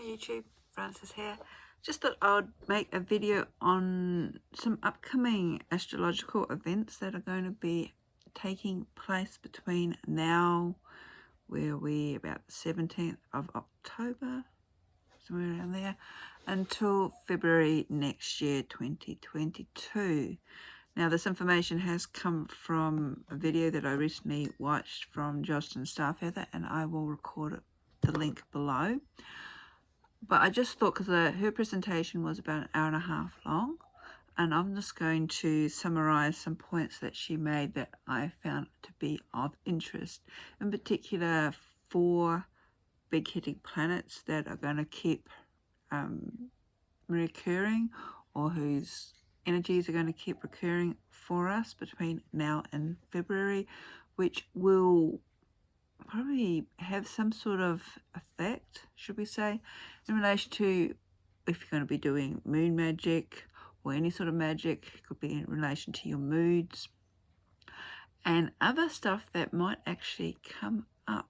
YouTube, Francis here. Just thought I'd make a video on some upcoming astrological events that are going to be taking place between now, where we about the 17th of October, somewhere around there, until February next year, 2022. Now, this information has come from a video that I recently watched from Jocelyn Starfeather, and I will record the link below. But I just thought, because her presentation was about an hour and a half long, and I'm just going to summarize some points that she made that I found to be of interest. In particular, 4 big hitting planets that are going to keep recurring, or whose energies are going to keep recurring for us between now and February, which will probably have some sort of effect, should we say, in relation to if you're going to be doing moon magic or any sort of magic. It could be in relation to your moods and other stuff that might actually come up,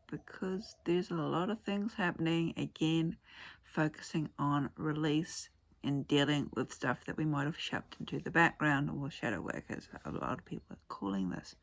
because there's a lot of things happening, again, focusing on release and dealing with stuff that we might have shoved into the background, or shadow work, as a lot of people are calling this.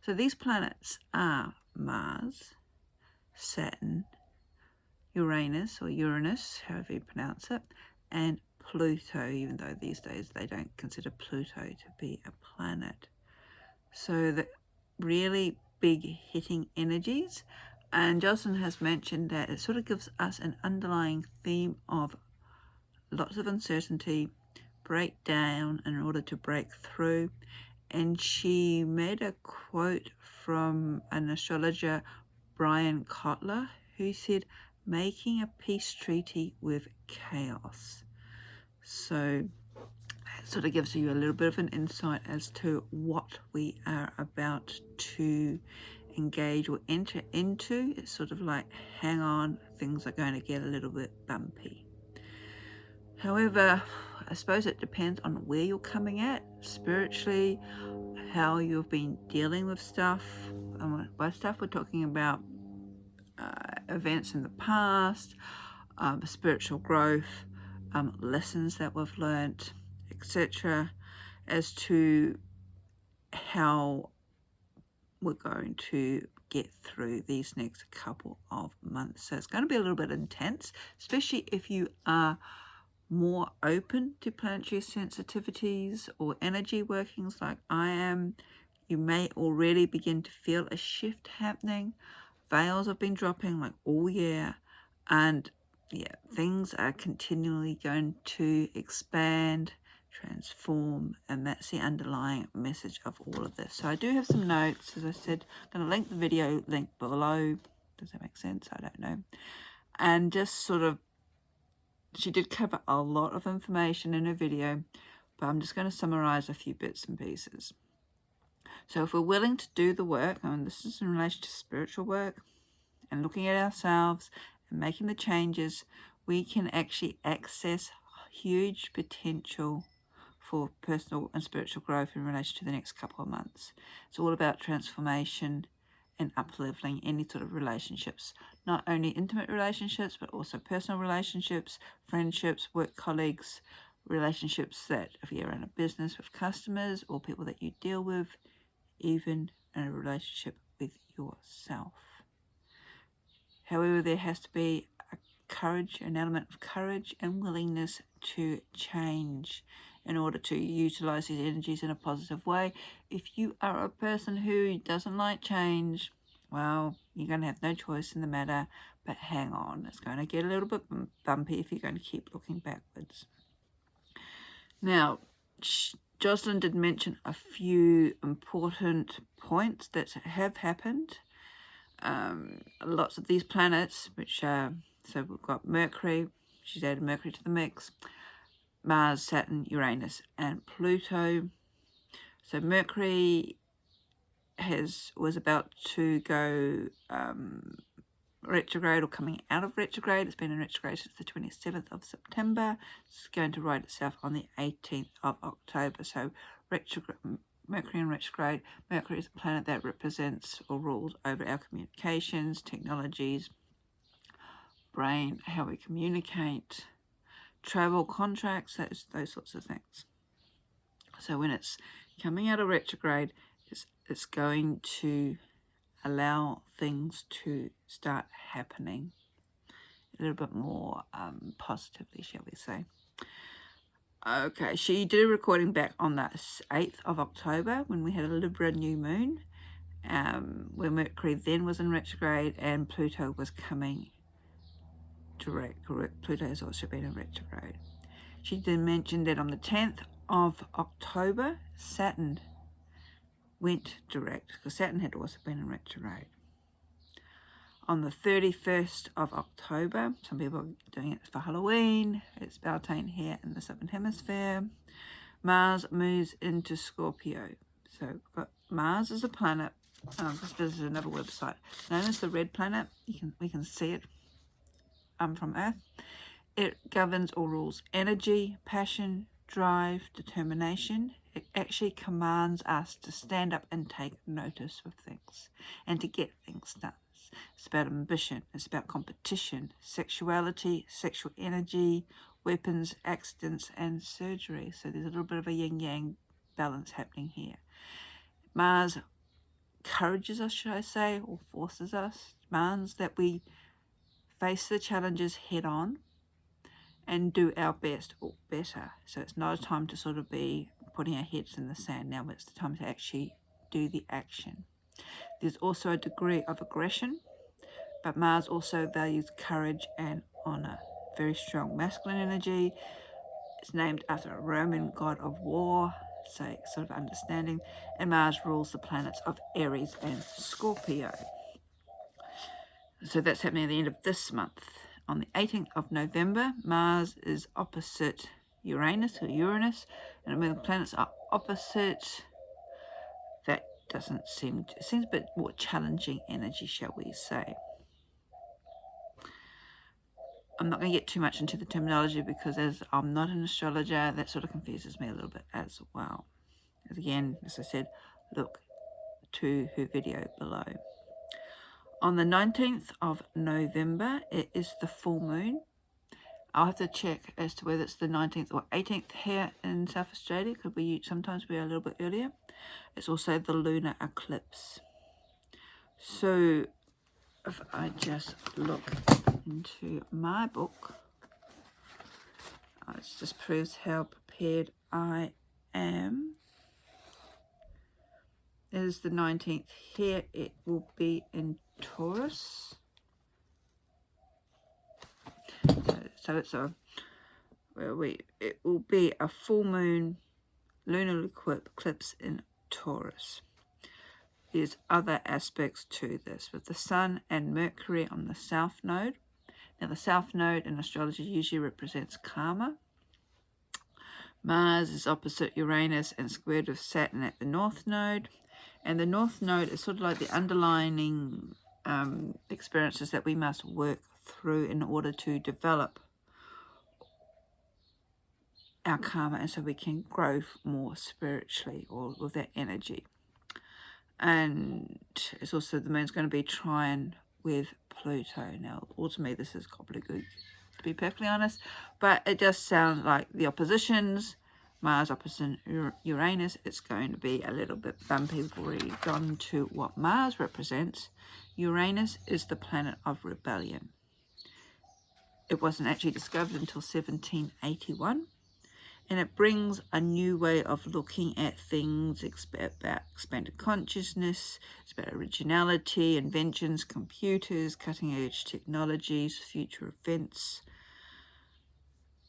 So these planets are Mars, Saturn, Uranus, or Uranus, however you pronounce it, and Pluto, even though these days they don't consider Pluto to be a planet. So the really big hitting energies, and Jocelyn has mentioned that it sort of gives us an underlying theme of lots of uncertainty, breakdown in order to break through. And she made a quote from an astrologer, Brian Kotler, who said, "Making a peace treaty with chaos." So that sort of gives you a little bit of an insight as to what we are about to engage or enter into. It's sort of like, hang on, things are going to get a little bit bumpy. However, I suppose it depends on where you're coming at spiritually, how you've been dealing with stuff. By stuff, we're talking about events in the past, spiritual growth, lessons that we've learnt, etc., as to how we're going to get through these next couple of months. So it's going to be a little bit intense, especially if you are more open to planetary sensitivities or energy workings like I am. You may already begin to feel a shift happening. Veils have been dropping like all year, and yeah, things are continually going to expand, transform, and that's the underlying message of all of this. So I do have some notes, as I said. I'm going to link the video link below. Does that make sense? I don't know. And just sort of, she did cover a lot of information in her video, but I'm just going to summarize a few bits and pieces. So if we're willing to do the work, and this is in relation to spiritual work and looking at ourselves and making the changes, we can actually access huge potential for personal and spiritual growth in relation to the next couple of months. It's all about transformation and up-leveling any sort of relationships, not only intimate relationships, but also personal relationships, friendships, work colleagues, relationships that if you're in a business with customers or people that you deal with, even in a relationship with yourself. However, there has to be an element of courage and willingness to change in order to utilize these energies in a positive way. If you are a person who doesn't like change, well, you're going to have no choice in the matter. But hang on, it's going to get a little bit bumpy if you're going to keep looking backwards. Now, Jocelyn did mention a few important points that have happened. Lots of these planets, which are, so we've got Mercury, she's added Mercury to the mix, Mars, Saturn, Uranus, and Pluto. So Mercury was about to go retrograde, or coming out of retrograde. It's been in retrograde since the 27th of September. It's going to right itself on the 18th of October. So Mercury in retrograde. Mercury is a planet that represents or rules over our communications, technologies, brain, how we communicate, travel, contracts, those sorts of things. So when it's coming out of retrograde, it's going to allow things to start happening a little bit more positively, shall we say. Okay, she did a recording back on the 8th of October when we had a Libra new moon, where Mercury then was in retrograde and Pluto was coming direct. Pluto has also been in retrograde. She did mention that on the 10th of October, Saturn went direct, because Saturn had also been in retrograde. On the 31st of October, some people are doing it for Halloween, it's Beltane here in the Southern Hemisphere, Mars moves into Scorpio. So we've got Mars as a planet. This is another website known as the Red Planet. We can see it from Earth. It governs or rules energy, passion, drive, determination. It actually commands us to stand up and take notice of things and to get things done. It's about ambition, it's about competition, sexuality, sexual energy, weapons, accidents, and surgery. So there's a little bit of a yin-yang balance happening here. Mars encourages us, should I say, or forces us, demands that we face the challenges head on and do our best or better. So it's not a time to sort of be putting our heads in the sand now, but it's the time to actually do the action. There's also a degree of aggression, but Mars also values courage and honor. Very strong masculine energy. It's named after a Roman god of war, so sort of understanding. And Mars rules the planets of Aries and Scorpio. So that's happening at the end of this month. On the 18th of November, Mars is opposite Uranus, and when the planets are opposite, that doesn't seem to, it seems a bit more challenging energy, shall we say. I'm not going to get too much into the terminology because as I'm not an astrologer, that sort of confuses me a little bit as well. Again, as I said, look to her video below. On the 19th of November, it is the full moon. I'll have to check as to whether it's the 19th or 18th here in South Australia. Could be sometimes we're a little bit earlier. It's also the lunar eclipse. So if I just look into my book, it just proves how prepared I am. It is the 19th here. It will be in Taurus. So it's it will be a full moon lunar eclipse in Taurus. There's other aspects to this with the Sun and Mercury on the South Node. Now the South Node in astrology usually represents karma. Mars is opposite Uranus and squared with Saturn at the North Node. And the North Node is sort of like the underlining experiences that we must work through in order to develop our karma, and so we can grow more spiritually or with that energy. And it's also the moon's going to be trine with Pluto. Now, ultimately, this is gobbledygook, to be perfectly honest, but it just sounds like the oppositions. Mars opposite Uranus, it's going to be a little bit bumpy. We've already gone to what Mars represents. Uranus is the planet of rebellion. It wasn't actually discovered until 1781, and it brings a new way of looking at things. It's about expanded consciousness, it's about originality, inventions, computers, cutting-edge technologies, future events.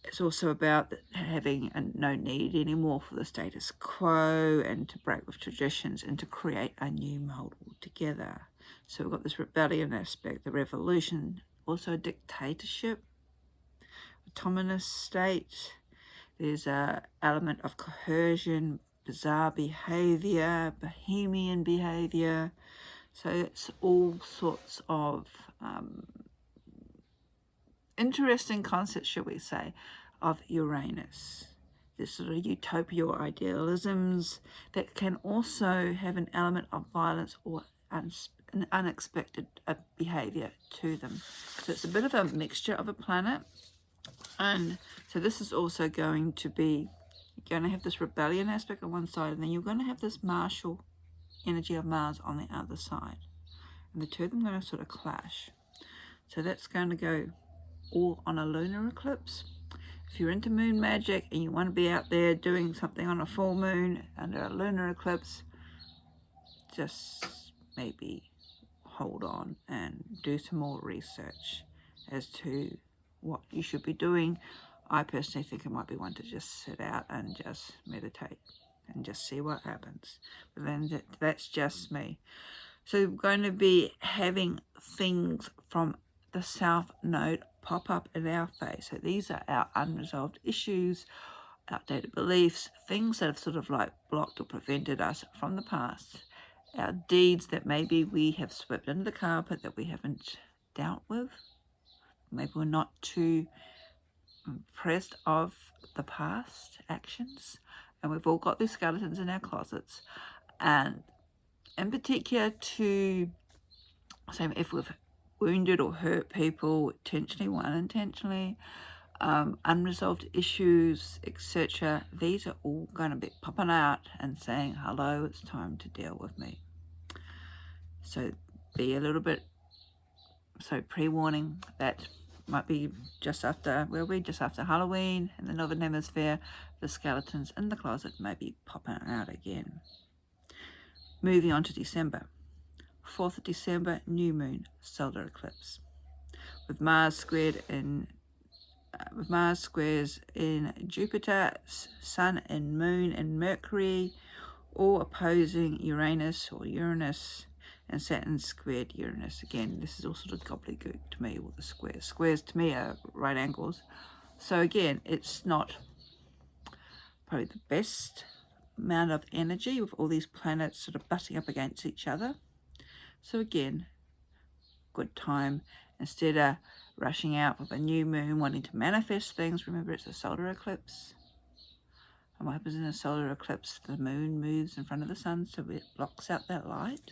It's also about having no need anymore for the status quo and to break with traditions and to create a new mold altogether. So we've got this rebellion aspect, the revolution, also a dictatorship, autonomous state. There's an element of coercion, bizarre behavior, bohemian behavior. So it's all sorts of interesting concepts, shall we say, of Uranus. This sort of utopia or idealisms that can also have an element of violence or an unexpected behavior to them. So it's a bit of a mixture of a planet. And so this is also going to be, you're going to have this rebellion aspect on one side, and then you're going to have this martial energy of Mars on the other side. And the two of them are going to sort of clash. So that's going to go all on a lunar eclipse. If you're into moon magic and you want to be out there doing something on a full moon under a lunar eclipse, just maybe hold on and do some more research as to what you should be doing. I personally think it might be one to just sit out and just meditate and just see what happens. But then that's just me. So we're going to be having things from the South Node pop up in our face. So these are our unresolved issues, outdated beliefs, things that have sort of like blocked or prevented us from the past. Our deeds that maybe we have swept under the carpet that we haven't dealt with. Maybe we're not too impressed of the past actions. And we've all got these skeletons in our closets. And in particular to, say if we've wounded or hurt people intentionally or unintentionally, unresolved issues, etc. These are all going to be popping out and saying, hello, it's time to deal with me. So be a little bit, so pre-warning, that might be just after, just after Halloween in the Northern Hemisphere, the skeletons in the closet may be popping out again. Moving on to December. 4th of December, new moon, solar eclipse. With Mars squared in Mars squares in Jupiter, Sun and Moon and Mercury, all opposing Uranus or Uranus, and Saturn squared Uranus. Again, this is all sort of gobbledygook to me, all the squares. Squares to me are right angles. So again, it's not probably the best amount of energy with all these planets sort of butting up against each other. So again, good time, instead of rushing out with a new moon wanting to manifest things. Remember, it's a solar eclipse. And what happens in a solar eclipse? The moon moves in front of the sun, so it blocks out that light.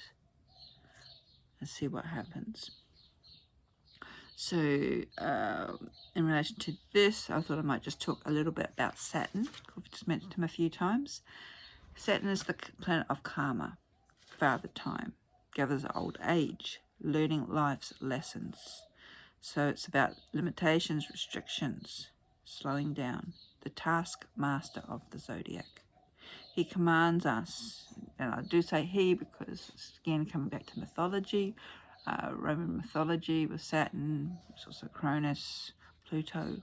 Let's see what happens. So in relation to this, I thought I might just talk a little bit about Saturn. I've just mentioned him a few times. Saturn is the planet of karma, father time, gathers old age, learning life's lessons. So it's about limitations, restrictions, slowing down, the taskmaster of the zodiac. He commands us, and I do say he because it's again coming back to mythology, Roman mythology with Saturn, it's also Cronus, Pluto,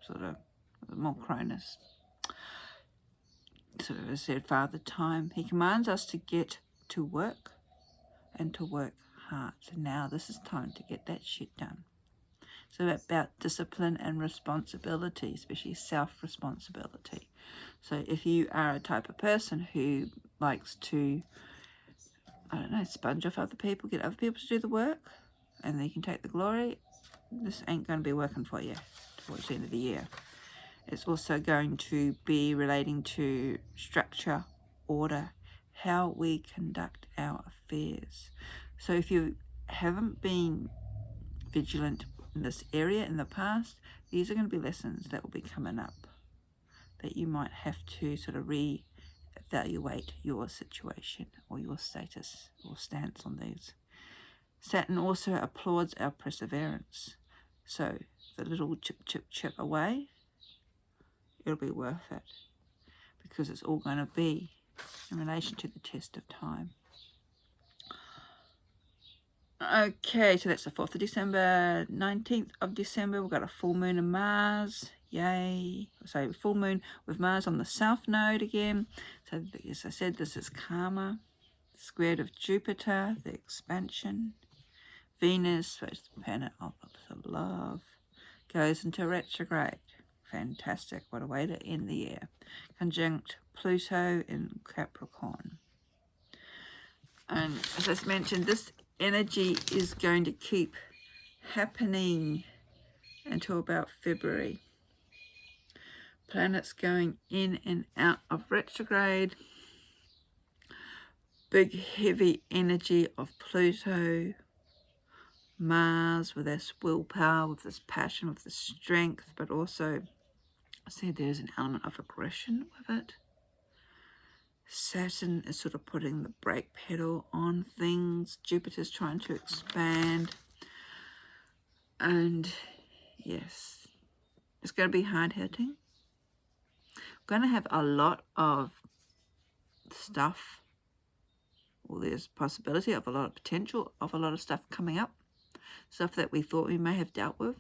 sort of more Cronus. Sort of as I said, father time. He commands us to get to work and to work hard. So now this is time to get that shit done. So about discipline and responsibility, especially self-responsibility. So if you are a type of person who likes to, I don't know, sponge off other people, get other people to do the work, and then you can take the glory, this ain't going to be working for you towards the end of the year. It's also going to be relating to structure, order, how we conduct our affairs. So if you haven't been vigilant in this area in the past, these are going to be lessons that will be coming up that you might have to sort of re-evaluate your situation or your status or stance on these. Saturn also applauds our perseverance. So the little chip away, it'll be worth it because it's all going to be in relation to the test of time. Okay, so that's the 4th of December. 19th of December, we've got a full moon in Mars. Yay. So full moon with Mars on the South Node again. So as I said, this is karma. Squared of Jupiter, the expansion. Venus, which is the planet of love, goes into retrograde. Fantastic. What a way to end the year. Conjunct Pluto in Capricorn. And as I mentioned, this energy is going to keep happening until about February. Planets going in and out of retrograde. big heavy energy of Pluto, Mars with this willpower, with this passion, with this strength, but also I said there's an element of aggression with it. Saturn is sort of putting the brake pedal on things. Jupiter's trying to expand. And yes, it's going to be hard hitting. We're going to have a lot of stuff. Well, there's possibility of a lot of potential of a lot of stuff coming up. Stuff that we thought we may have dealt with.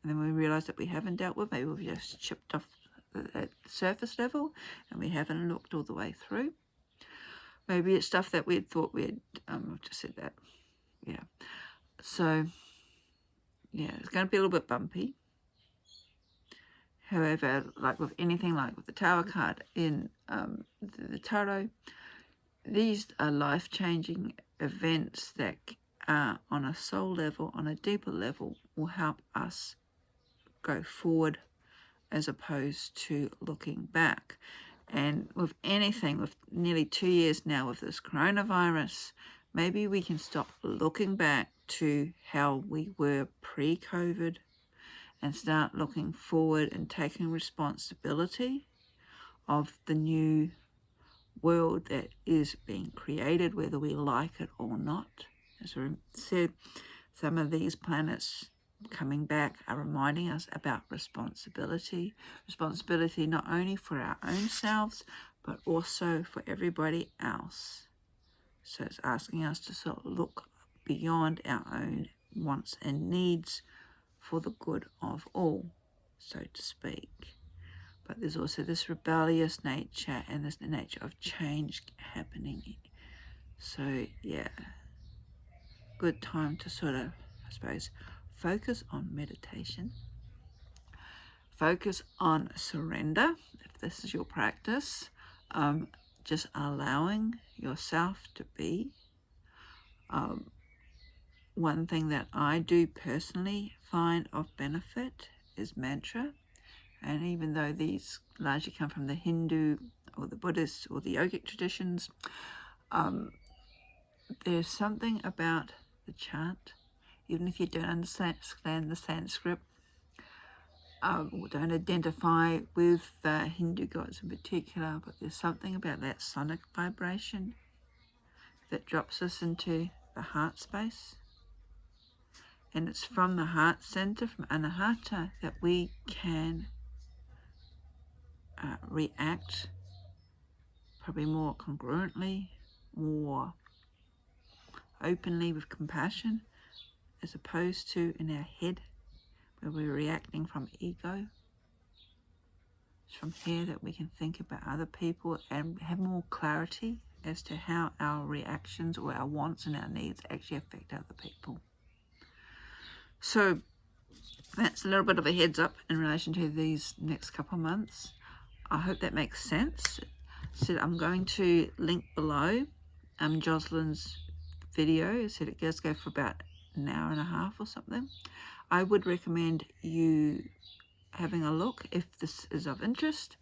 And then we realize that we haven't dealt with. Maybe we've just chipped off at the surface level and we haven't looked all the way through. Maybe it's stuff that we had thought we had, I've just said that, yeah. So, yeah, it's going to be a little bit bumpy. However, like with anything, like with the Tower card in the Tarot, these are life-changing events that on a soul level, on a deeper level, will help us go forward as opposed to looking back. And with anything, with nearly 2 years now with this coronavirus, maybe we can stop looking back to how we were pre-COVID and start looking forward and taking responsibility of the new world that is being created, whether we like it or not. As I said, some of these planets coming back are reminding us about responsibility. Responsibility not only for our own selves, but also for everybody else. So it's asking us to sort of look beyond our own wants and needs for the good of all, so to speak. But there's also this rebellious nature and this nature of change happening. So yeah, good time to sort of, I suppose, focus on meditation. Focus on surrender, if this is your practice. Just allowing yourself to be. One thing that I do personally find of benefit is mantra. And even though these largely come from the Hindu or the Buddhist or the yogic traditions, there's something about the chant, even if you don't understand the Sanskrit, or don't identify with the Hindu gods in particular, but there's something about that sonic vibration that drops us into the heart space. And it's from the heart center, from Anahata, that we can react probably more congruently, more openly with compassion, as opposed to in our head where we're reacting from ego. It's from here that we can think about other people and have more clarity as to how our reactions or our wants and our needs actually affect other people. So that's a little bit of a heads up in relation to these next couple of months. I hope that makes sense. So I'm going to link below Jocelyn's video. I said it does go for about an hour and a half or something. I would recommend you having a look if this is of interest.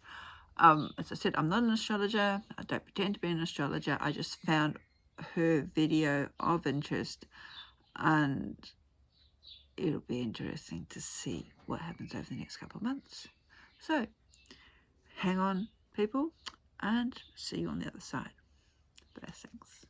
As I said, I'm not an astrologer. I don't pretend to be an astrologer. I just found her video of interest, and it'll be interesting to see what happens over the next couple of months. So hang on, people, and see you on the other side. Blessings.